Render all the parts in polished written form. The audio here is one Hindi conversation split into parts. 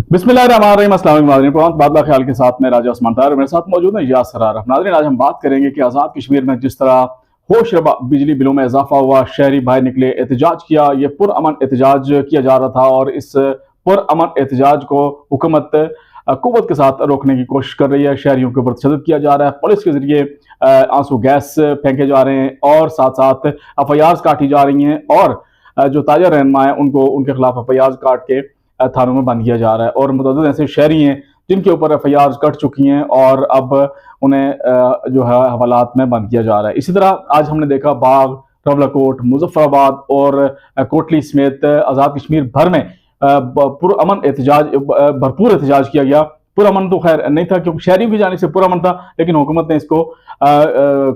बिस्मिल्लाहिर्रहमानिर्रहीम, अस्सलाम वालेकुम। बादला ख्याल के साथ मैं राजा उस्मान तार, मेरे साथ मौजूद है यासर आरफ। नाज़रीन, आज हम बात करेंगे कि आज़ाद कश्मीर में जिस तरह होश रबा बिजली बिलों में इजाफा हुआ, शहरी बाहर निकले, एहतजाज किया। ये पुरअमन एहतजाज किया जा रहा था और इस पुरअमन एहतजाज को हुकूमत कुव्वत के साथ रोकने की कोशिश कर रही है। शहरियों के ऊपर तशद्दुद किया जा रहा है, पुलिस के जरिए आंसू गैस फेंके जा रहे हैं और साथ साथ FIRs काटी जा रही हैं और जो ताजा रहनुमा है उनको उनके खिलाफ FIRs काट के थानों में बंद किया जा रहा है। और मुतअद्दिद ऐसे शहरी हैं जिनके ऊपर FIRs कट चुकी हैं और अब उन्हें जो है हवालात में बंद किया जा रहा है। इसी तरह आज हमने देखा बाग, रवलाकोट, मुजफ्फराबाद और कोटली समेत आज़ाद कश्मीर भर में पुरअमन एहतजाज, भरपूर एहतजाज किया गया। पुरअमन तो खैर नहीं था क्योंकि शहरियों की जानिब से पुरअमन था, लेकिन हुकूमत ने इसको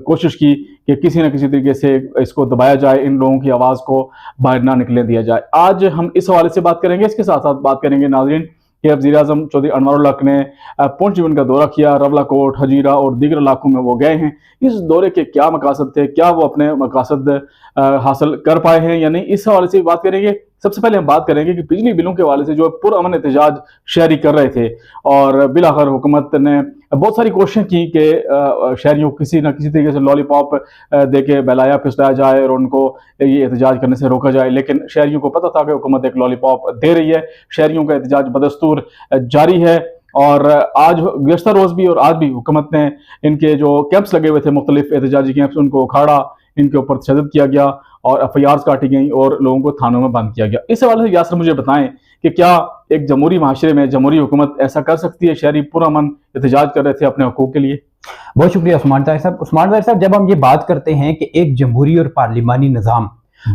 कोशिश की कि किसी न किसी तरीके से इसको दबाया जाए, इन लोगों की आवाज़ को बाहर ना निकलने दिया जाए। आज हम इस हवाले से बात करेंगे। इसके साथ साथ बात करेंगे नाज़रीन कि वज़ीर आज़म चौधरी अनवरुल हक ने पुंछ जिले का दौरा किया, रवलाकोट, हजीरा और दीगर इलाकों में वो गए हैं। इस दौरे के क्या मकासद थे, क्या वो अपने मकासद हासिल कर पाए हैं या नहीं, इस हवाले से बात करेंगे। सबसे पहले हम बात करेंगे कि बिजली बिलों के हवाले से जो पुरअमन एहतजाज शहरी कर रहे थे और बिलाखिर हुकूमत ने बहुत सारी कोशिशें की कि शहरियों को किसी न किसी तरीके से लॉलीपॉप दे के बहलाया फिसलाया जाए और उनको ये एहतजाज करने से रोका जाए, लेकिन शहरियों को पता था कि हुकूमत एक लॉलीपॉप दे रही है। शहरियों का एहतजाज बदस्तूर जारी है और आज गुज़श्ता रोज़ भी और आज भी हुकूमत ने इनके जो कैंप्स लगे हुए थे, मुख्तलिफ एहतजाजी कैंप्स, उनको उखाड़ा, इनके ऊपर तशद्दुद किया गया और FIRs काटी गई और लोगों को थानों में बंद किया गया। इस हवाले से यासर मुझे बताएं कि क्या एक जमहूरी माशरे में जमहूरी हुकूमत ऐसा कर सकती है? शहरी पुरअमन एहतजाज कर रहे थे अपने हकूक के लिए। बहुत शुक्रिया उस्मान ताहिर साहब। उस्मान ताहिर साहब, जब हम ये बात करते हैं कि एक जमहूरी और पार्लिमानी निज़ाम,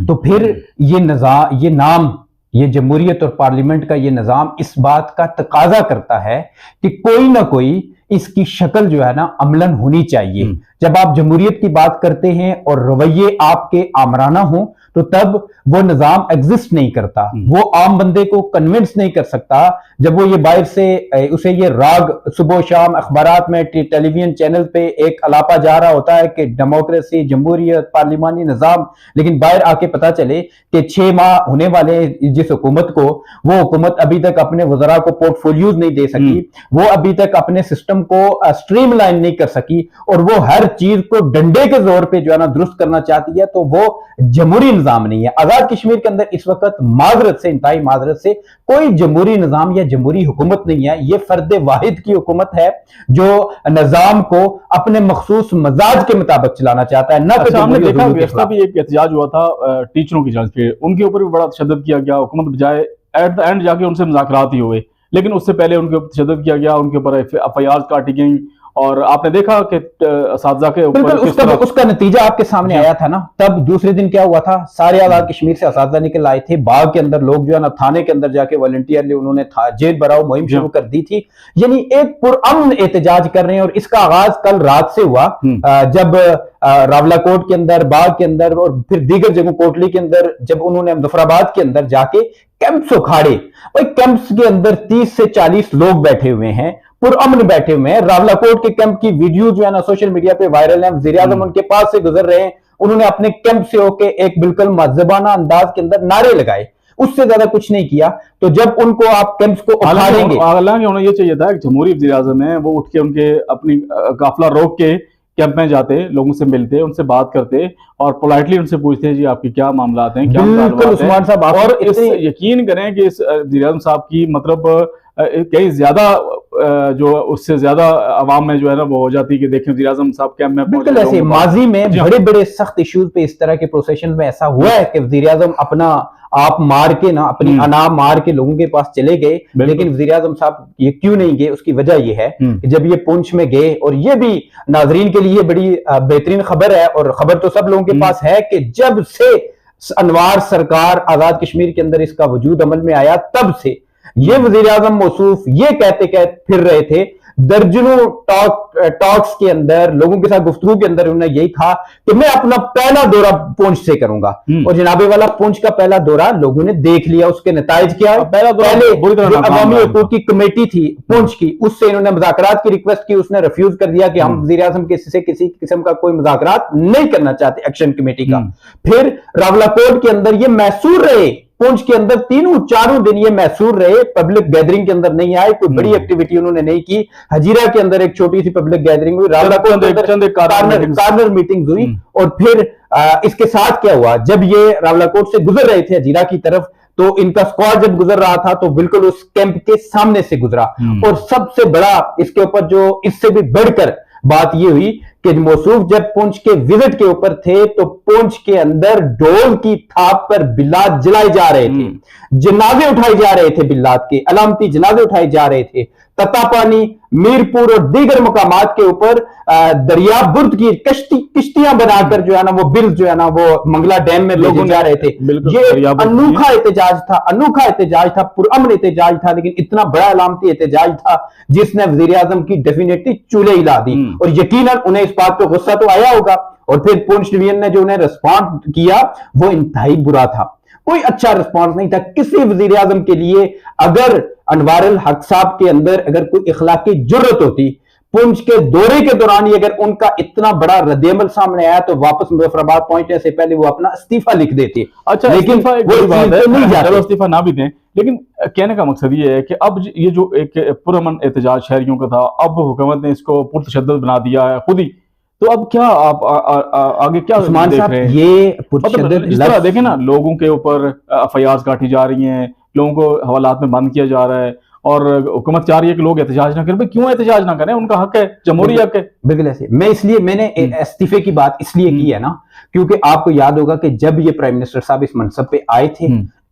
तो फिर ये नाम, ये जमहूरियत और पार्लियामेंट का ये निज़ाम इस बात का तकाजा करता है कि कोई ना कोई इसकी शक्ल जो है ना अमलन होनी चाहिए। जब आप जमहूरियत की बात करते हैं और रवैये आपके आमराना हो तो तब वो निज़ाम एग्जिस्ट नहीं करता, वो आम बंदे को कन्विंस नहीं कर सकता। जब वो ये बाहर से उसे ये राग सुबह शाम अखबारात में, टेलीविजन चैनल पे एक अलापा जा रहा होता है कि डेमोक्रेसी, जमहूरियत, पार्लिमानी निज़ाम, लेकिन बाहर आके पता चले कि 6 माह होने वाले जिस हुकूमत को, वो हुकूमत अभी तक अपने वज़रा को पोर्टफोलियोज नहीं दे सकी, वो अभी तक अपने सिस्टम को स्ट्रीमलाइन नहीं कर सकी और वो हर चीज को डंडे के जोर पे जो है ना दुरुस्त करना चाहती है, तो वो जमहूरी निजाम नहीं है। आजाद कश्मीर के अंदर इस वक्त माजरत से, इंतहाई माजरत से, कोई जमहूरी निजाम या जमहूरी हुकूमत नहीं है। ये फर्द वाहिद की हुकूमत है जो निजाम को अपने मखसूस मजाज के मुताबिक चलाना चाहता है। हमने देखा भी एक एहतजाज हुआ था टीचरों की जांच पे, उनके ऊपर भी बड़ा तशद्दुद किया गया। हुकूमत बजाय एट द एंड जाके उनसे मुज़ाकरात ही हुए, लेकिन उससे पहले उनके ऊपर तशद्दुद किया गया, उनके ऊपर FIRs काटी गई और आपने देखा कि असातिज़ा के ऊपर उसका नतीजा आपके सामने आया था ना। तब दूसरे दिन क्या हुआ था, सारे आज़ाद कश्मीर से असातिज़ा निकल आए थे। बाग के अंदर लोग जो है ना थाने के अंदर जाके वॉलंटियरली उन्होंने जेल भराओ मुहिम शुरू कर दी थी। यानी एक पुरअमन एहतजाज कर रहे हैं और इसका आगाज कल रात से हुआ जब रावलाकोट के अंदर, बाग के अंदर और फिर दीगर जगहों, कोटली के अंदर, जब उन्होंने मुजफ्फराबाद के अंदर जाके कैंप्स उखाड़े। और कैंप्स के अंदर 30 से 40 लोग बैठे हुए हैं, पुरअमन बैठे हुए हैं। रावलाकोट के कैंप की वीडियो जो है ना सोशल मीडिया पे वायरल है। वज़ीर आज़म उनके पास से गुजर रहे हैं, उन्होंने अपने कैंप से होके एक बिल्कुल महज़बाना अंदाज के अंदर नारे लगाए, उससे ज्यादा कुछ नहीं किया। तो जब उनको आप कैंप्स को उखाड़ेंगे, हालांकि उन्हें यह चाहिए था कि जमहूरी वज़ीर आज़म है वो उठ के उनके अपनी काफिला रोक के कैंप में जाते, लोगों से मिलते, उनसे बात करते और पोलाइटली उनसे पूछते जी आपकी क्या मामलात हैं, क्या उस्मान साहब। और इस यकीन करें कि इस वज़ीर आज़म साहब की मतलब कई ज्यादा जो उससे ज्यादा आवाम में जो है ना वो हो जाती है कि देखें वज़ीर आज़म साहब कैंप में। बिल्कुल ऐसे माजी में बड़े बड़े सख्त इश्यूज पे इस तरह के प्रोसेशन में ऐसा हुआ है कि वज़ीर आज़म अपना आप मार के ना, अपनी अना मार के लोगों के पास चले गए, लेकिन वज़ीर आज़म साहब ये क्यों नहीं गए, उसकी वजह ये है कि जब ये पुंछ में गए, और ये भी नाजरीन के लिए बड़ी बेहतरीन खबर है और खबर तो सब लोगों के पास है कि जब से अनवार सरकार आजाद कश्मीर के अंदर इसका वजूद अमल में आया, तब से ये वज़ीर आज़म मौसूफ ये कहते फिर रहे थे, दर्जनों टॉक्स के अंदर, लोगों के साथ गुफ्तगू के अंदर उन्होंने यही था कि मैं अपना पहला दौरा पुंछ से करूंगा। और जनाबे वाला पुंछ का पहला दौरा लोगों ने देख लिया। उसके नताइज क्या है, पहले अवामी हकूक की कमेटी थी पुंछ की, उससे इन्होंने मुज़ाकरात की रिक्वेस्ट की, उसने रिफ्यूज कर दिया कि हम वज़ीर आज़म से किसी किस्म का कोई मुज़ाकरात नहीं करना चाहते एक्शन कमेटी का। फिर रावलाकोट के अंदर ये मैसूर रहे पुंछ के अंदर तीनों चारों दिन ये मैसूर रहे, पब्लिक गैदरिंग के अंदर नहीं आए, कोई बड़ी एक्टिविटी उन्होंने नहीं की। हजीरा के अंदर एक छोटी सी पब्लिक गैदरिंग हुई, रावलाकोट कार्नर मीटिंग हुई, और फिर इसके साथ क्या हुआ, जब ये रावलाकोट से गुजर रहे थे हजीरा की तरफ, तो इनका स्क्वाड जब गुजर रहा था तो बिल्कुल उस कैंप के सामने से गुजरा। और सबसे बड़ा इसके ऊपर जो इससे भी बढ़कर बात ये हुई कि मौसूफ जब पुंछ के विजिट के ऊपर थे तो पुंछ के अंदर ढोल की थाप पर बिल्लात जलाए जा रहे थे, जनाजे उठाए जा रहे थे, बिल्लात के अलामती जनाजे उठाए जा रहे थे। ततापानी, मीरपुर और दीगर मुकामात के ऊपर दरिया बुर्द की किश्तियां बनाकर जो है ना वो बिल जो है ना वो मंगला डैम में भेजे जा रहे थे। ये अनोखा एहतजाज था, पुरअमन एहतजाज था, लेकिन इतना बड़ा अलामती एहतजाज था जिसने वजीर आजम की डेफिनेटली चूल्हे हिला दी। और यकीनन उन्हें इस बात पर गुस्सा तो आया होगा, और फिर पुंछ डिवीजन ने जो उन्हें रिस्पॉन्ड किया वो इंतहाई बुरा था, कोई अच्छा रिस्पॉन्स नहीं था किसी वजीर आजम के लिए। अगर अनवारुल हक साहब के अंदर अगर कोई इखलाकी जुर्रत होती, पुंछ के दौरे के दौरान ही अगर उनका इतना बड़ा रद्देअमल सामने आया तो वापस मुजफ्फराबाद पहुंचने से पहले वो अपना इस्तीफा लिख देते। अच्छा, लेकिन वो नहीं जाते, इस्तीफा ना भी दें, लेकिन कहने का मकसद ये है कि अब ये जो एक पुरअमन एहतजाज शहरियों का था, अब हुकूमत ने इसको पुरतशद्दद बना दिया है खुद ही, तो अब क्या आप आगे क्या देख रहे हैं? ये मतलब जिस तरह देखें ना, लोगों के ऊपर एफआईआर काटी जा रही हैं, लोगों को हवालात में बंद किया जा रहा है, और हुकूमत चाह रही है कि लोग एहतजाज ना करें। भाई क्यों एहतजाज ना करें, उनका हक है, जमहूरी हक है। बिल्कुल ऐसे मैंने इस्तीफे की बात इसलिए की है ना, क्योंकि आपको याद होगा कि जब ये प्राइम मिनिस्टर साहब इस मनसब पे आए थे,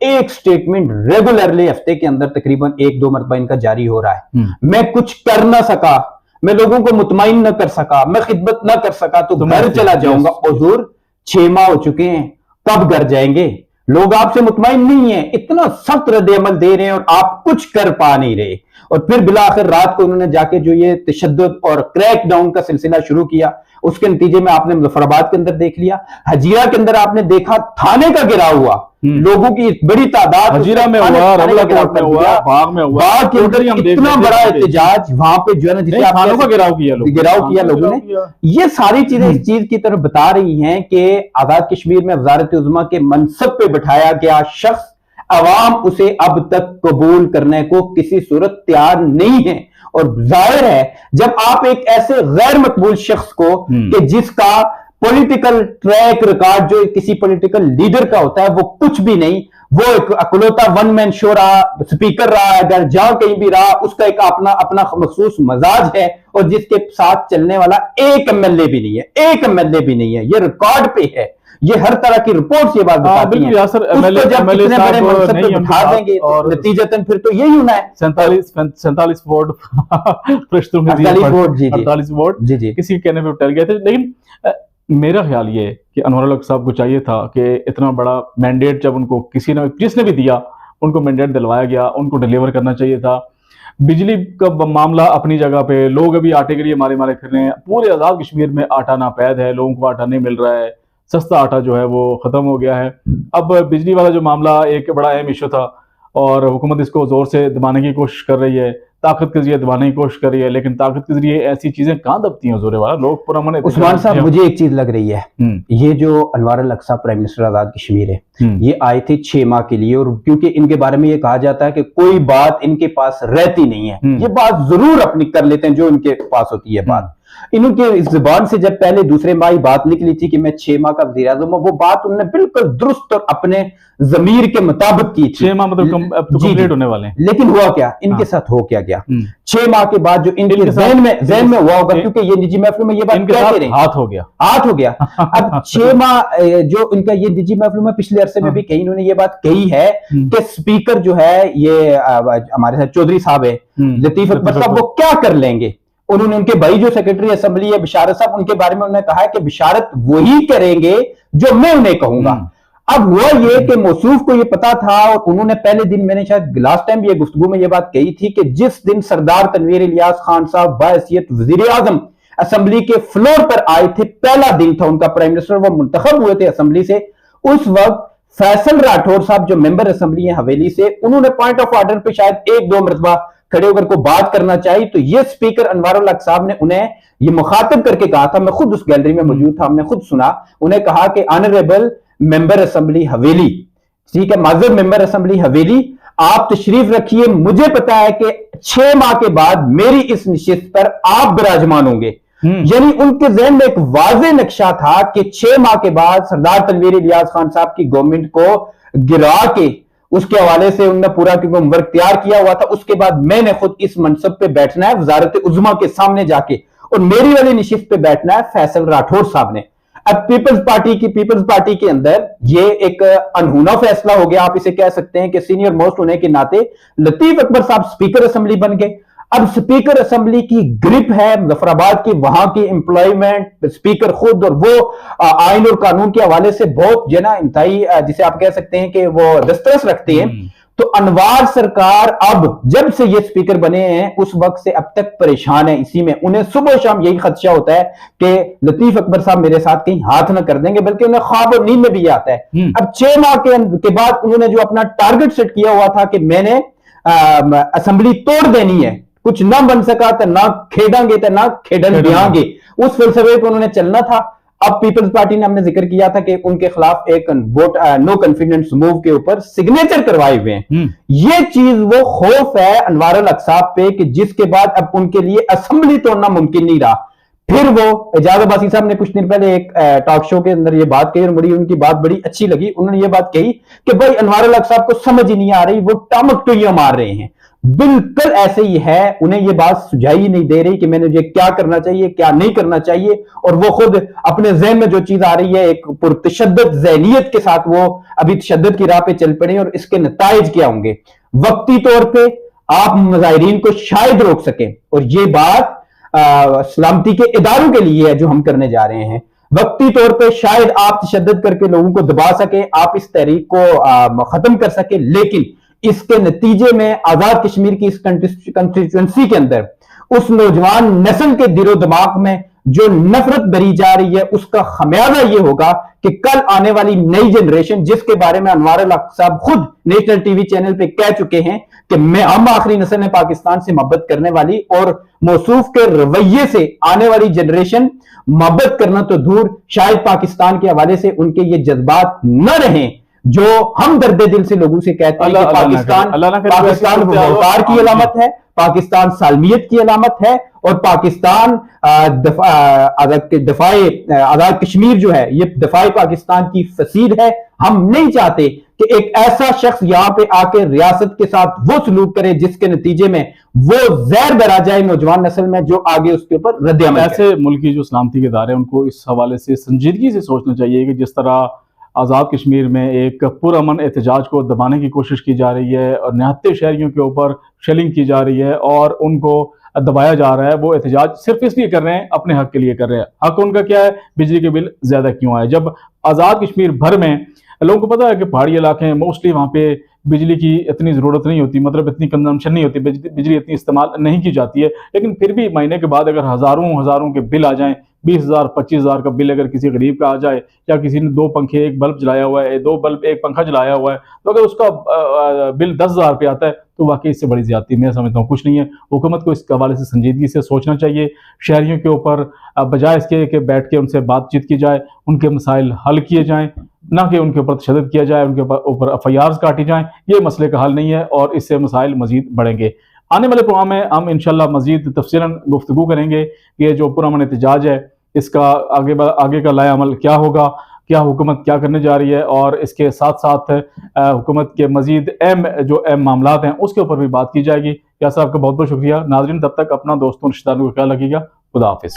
एक स्टेटमेंट रेगुलरली हफ्ते के अंदर तकरीबन 1-2 मरतबा इनका जारी हो रहा है, मैं कुछ कर ना सका, मैं लोगों को मुतमईन न कर सका, मैं खिदमत ना कर सका तो घर चला जाऊंगा। हुजूर 6 माह हो चुके हैं, कब घर जाएंगे? लोग आपसे मुतमईन नहीं है, इतना सख्त रद्द-ए-अमल दे रहे हैं और आप कुछ कर पा नहीं रहे। और फिर बिलाखिर रात को उन्होंने जाके जो ये तशद्दुद और क्रैक डाउन का सिलसिला शुरू किया, उसके नतीजे में आपने मुजफ्फराबाद के अंदर देख लिया, हजीरा के अंदर आपने देखा थाने का गिराव हुआ, लोगों की बड़ी तादाद हजीरा में हुआ, रावलाकोट में हुआ, बाग में हुआ, बाग के अंदर इतना बड़ा एहतजाज वहां पे जो है ना, जिसे थानों का गिराव किया लोगों ने। ये सारी चीजें इस चीज की तरफ बता रही हैं कि आजाद कश्मीर में वजारत उज़्मा के मनसब पे बिठाया गया शख्स, अवाम उसे अब तक कबूल करने को किसी सूरत तैयार नहीं है। और जाहिर है जब आप एक ऐसे गैर मकबूल शख्स को कि जिसका पॉलिटिकल ट्रैक रिकॉर्ड जो किसी पॉलिटिकल लीडर का होता है वो कुछ भी नहीं, वो एक अकलौता वन मैन शो रहा, स्पीकर रहा, अगर जहां कहीं भी रहा उसका एक अपना मखसूस मजाज है, और जिसके साथ चलने वाला एक एमएलए भी नहीं है, ये रिकॉर्ड पे है, ये हर तरह की रिपोर्ट्स ये बात बताती हैं। उसको जब इतने बड़े मनसब पे बिठा देंगे और नतीजतन फिर तो यही होना है। 47 वोट 48 वोट किसी कहने पे टल गए थे। लेकिन मेरा ख्याल ये है कि अनवर हक साहब को चाहिए था कि इतना बड़ा मैंडेट जब उनको जिसने भी दिया, उनको मैंडेट दिलवाया गया, उनको डिलीवर करना चाहिए था। बिजली का मामला अपनी जगह पे, लोग अभी आटे के लिए मारे फिर रहे हैं, पूरे आजाद कश्मीर में आटा नापैद है, लोगों को आटा नहीं मिल रहा है, सस्ता आटा जो है वो खत्म हो गया है। अब बिजली वाला जो मामला एक बड़ा अहम इशू था और हुकूमत इसको जोर से दबाने की कोशिश कर रही है, ताकत के जरिए दबाने की कोशिश कर रही है, लेकिन ताकत के जरिए ऐसी चीजें कहां दबती हैं जोरे वाला, लोग पुरअमन। उस्मान साहब मुझे एक चीज लग रही है, ये जो अनवर हक साहब प्राइम मिनिस्टर आजाद कश्मीर है, ये आए थे 6 माह के लिए, और क्योंकि इनके बारे में ये कहा जाता है कि कोई बात इनके पास रहती नहीं है, ये बात जरूर अपनी कर लेते हैं जो इनके पास होती है बात। इनके इस जुबान से जब पहले दूसरे माह बात निकली थी कि मैं 6 माह का वज़ीर आज़म हूं, वो बात उन्होंने बिल्कुल दुरुस्त और अपने जमीर के मुताबिक की थी। 6 माह मतलब अब तो कंप्लीट होने वाले हैं। लेकिन हुआ क्या, इनके साथ हो क्या गया? 6 माह के बाद जो इनके ज़हन में हुआ होगा, क्योंकि ये निजी महफिल में ये बात कहते रहे, हाथ हो गया। अब 6 माह जो इनका ये निजी महफिल में पिछले अरसे में भी कहीं इन्होंने ये बात कही है कि स्पीकर जो है ये हमारे साथ चौधरी साहब है, लतीफ अकबर साहब, वो क्या कर लेंगे? उन्होंने उनके भाई जो सेक्रेटरी असेंबली है बिशारत साहब, उनके बारे में उन्होंने कहा है कि बिशारत वही करेंगे जो मैं उन्हें कहूंगा। अब हुआ ये कि मौसूफ को ये पता था, और उन्होंने पहले दिन, मैंने शायद लास्ट टाइम भी ये गुफ्तगू में ये बात कही थी कि जिस दिन सरदार तनवीर इलियास खान साहब बाहैसियत वजीर आजम असेंबली के फ्लोर पर आए थे, पहला दिन था उनका प्राइम मिनिस्टर, वो मुंतखब हुए थे असेंबली से, उस वक्त फैसल राठौर साहब जो मेंबर असेंबली है हवेली से, उन्होंने पॉइंट ऑफ ऑर्डर पे शायद 1-2 मरतबा खड़े होकर को बात करना चाहिए, तो ये स्पीकर अनवर हक साहब ने उन्हें ये मुखातिब करके कहा था, मैं खुद उस गैलरी में मौजूद था, हमने खुद सुना, उन्हें कहा कि ऑनरेबल मेंबर असेंबली हवेली, ठीक है, माजूर मेंबर असेंबली हवेली, आप तशरीफ रखिए। मुझे पता है कि 6 माह के बाद मेरी इस निशिस्त पर आप विराजमान होंगे। यानी उनके जहन में एक वाज़ेह नक्शा था कि 6 माह के बाद सरदार तनवीर इलियास खान साहब की गवर्नमेंट को गिरा के उसके हवाले से उन्होंने पूरा वर्क तैयार किया हुआ था। उसके बाद मैंने खुद इस मनसब पे बैठना है वजारत उज़्मा के सामने जाके, और मेरी वाली निशिस्त पे बैठना है फैसल राठौर साहब ने। अब पीपल्स पार्टी के अंदर ये एक अनहोना फैसला हो गया, आप इसे कह सकते हैं कि सीनियर मोस्ट होने के नाते लतीफ अकबर साहब स्पीकर असेंबली बन गए। अब स्पीकर असेंबली की ग्रिप है मुजफ्फराबाद की, वहां की एम्प्लॉयमेंट, स्पीकर खुद, और वो आइन और कानून के हवाले से बहुत जो ना इंतहाई जिसे आप कह सकते हैं कि वो दस्तरस रखते हैं। तो अनवार सरकार अब जब से ये स्पीकर बने हैं उस वक्त से अब तक परेशान है इसी में। उन्हें सुबह शाम यही खदशा होता है कि लतीफ अकबर साहब मेरे साथ कहीं हाथ ना कर देंगे, बल्कि उन्हें ख्वाब और नींद में भी आता है। अब 6 माह के बाद उन्होंने जो अपना टारगेट सेट किया हुआ था कि मैंने असेंबली तोड़ देनी है, कुछ ना बन सका तो ना खेडेंगे तो ना खेडन दियांगे, उस फलसफे पर उन्होंने चलना था। अब पीपल्स पार्टी ने हमने जिक्र किया था कि उनके खिलाफ एक वोट नो कॉन्फिडेंस मूव के ऊपर सिग्नेचर करवाए हुए हैं। ये चीज वो खौफ है अनवार अल हक साहब पे कि जिसके बाद अब उनके लिए असेंबली तोड़ना मुमकिन नहीं रहा। फिर वो एजाज अब्बासी साहब ने कुछ दिन पहले एक टॉक शो के अंदर ये बात कही और मुझे उनकी बात बड़ी अच्छी लगी। उन्होंने ये बात कही कि भाई अनवार अल हक साहब को समझ ही नहीं आ रही, वो टामकटोइयां मार रहे हैं। बिल्कुल ऐसे ही है, उन्हें यह बात सुझाई ही नहीं दे रही कि मैंने ये क्या करना चाहिए क्या नहीं करना चाहिए, और वो खुद अपने जहन में जो चीज आ रही है एक पुरतशद्दद ज़हनियत के साथ वो अभी तशद्दुद की राह पे चल पड़े, और इसके नताइज क्या होंगे। वक्ती तौर पे आप मुजाहिरीन को शायद रोक सकें, और ये बात सलामती के इदारों के लिए है जो हम करने जा रहे हैं। वक्ती तौर पे शायद आप तशद्दुद करके लोगों को दबा सके, आप इस तहरीक को खत्म कर सके, लेकिन इसके नतीजे में आजाद कश्मीर की इस कंस्टिट्यूंसी के अंदर उस नौजवान नस्ल के दिलो दिमाग में जो नफरत भरी जा रही है उसका खमियाजा यह होगा कि कल आने वाली नई जनरेशन, जिसके बारे में अनवार अल हक साहब खुद नेशनल टीवी चैनल पे कह चुके हैं कि हम आखिरी नस्ल है पाकिस्तान से मोहब्बत करने वाली, और मौसूफ के रवैये से आने वाली जनरेशन मोहब्बत करना तो दूर शायद पाकिस्तान के हवाले से उनके ये जज्बात न रहें जो हम दर्द दिल से लोगों से कहते हैं कि पाकिस्तान वफादार की अलामत है, पाकिस्तान सालमियत की अलामत है, और पाकिस्तान आजाद कश्मीर जो है ये दफाए पाकिस्तान की फसील है। हम नहीं चाहते कि एक ऐसा शख्स यहां पे आके रियासत के साथ वो सलूक करे जिसके नतीजे में वो जहर बरा जाए नौजवान नस्ल में जो आगे उसके ऊपर रद्द-ए-अमल। ऐसे मुल्क की जो सलामती के इदारे हैं उनको इस हवाले से संजीदगी से सोचना चाहिए कि जिस तरह आज़ाद कश्मीर में एक पुरअमन एहतजाज को दबाने की कोशिश की जा रही है और निहत्ते शहरियों के ऊपर शेलिंग की जा रही है और उनको दबाया जा रहा है, वो एहतजाज सिर्फ इसलिए कर रहे हैं, अपने हक के लिए कर रहे हैं। हक उनका क्या है? बिजली के बिल ज्यादा क्यों आए? जब आज़ाद कश्मीर भर में लोगों को पता है कि पहाड़ी इलाके हैं, मोस्टली वहाँ पे बिजली की इतनी ज़रूरत नहीं होती, मतलब इतनी कंजम्पशन नहीं होती, बिजली इतनी इस्तेमाल नहीं की जाती है, लेकिन फिर भी महीने के बाद अगर हज़ारों के बिल आ जाएं, 20,000 25,000 का बिल अगर किसी गरीब का आ जाए, या किसी ने 2 पंखे एक बल्ब जलाया हुआ है, 2 बल्ब एक पंखा जलाया हुआ है, तो अगर उसका बिल 10,000 रुपये आता है तो वाकई इससे बड़ी ज्यादती मैं समझता हूँ कुछ नहीं है। हुकूमत को इस हवाले से संजीदगी से सोचना चाहिए, शहरियों के ऊपर बजाय इसके कि बैठ के उनसे बातचीत की जाए, उनके मसाइल हल किए जाएँ, ना कि उनके ऊपर तशद्दुद किया जाए, उनके ऊपर एफआईआर काटी जाएँ। ये मसले का हल नहीं है और इससे मसाइल मजीद बढ़ेंगे। आने वाले प्रोग्राम में हम इंशाल्लाह मजीद तफसीलन गुफ्तगू करेंगे कि ये जो पुरअमन एहतजाज है इसका आगे का लाया अमल क्या होगा, क्या हुकूमत क्या करने जा रही है, और इसके साथ साथ हुकूमत के मजीद अहम मामलात हैं उसके ऊपर भी बात की जाएगी। यासर आपका बहुत बहुत शुक्रिया। नाज़रीन, तब तक अपना दोस्तों रिश्तेदारों को ख्याल रखिएगा। खुदा हाफिज़।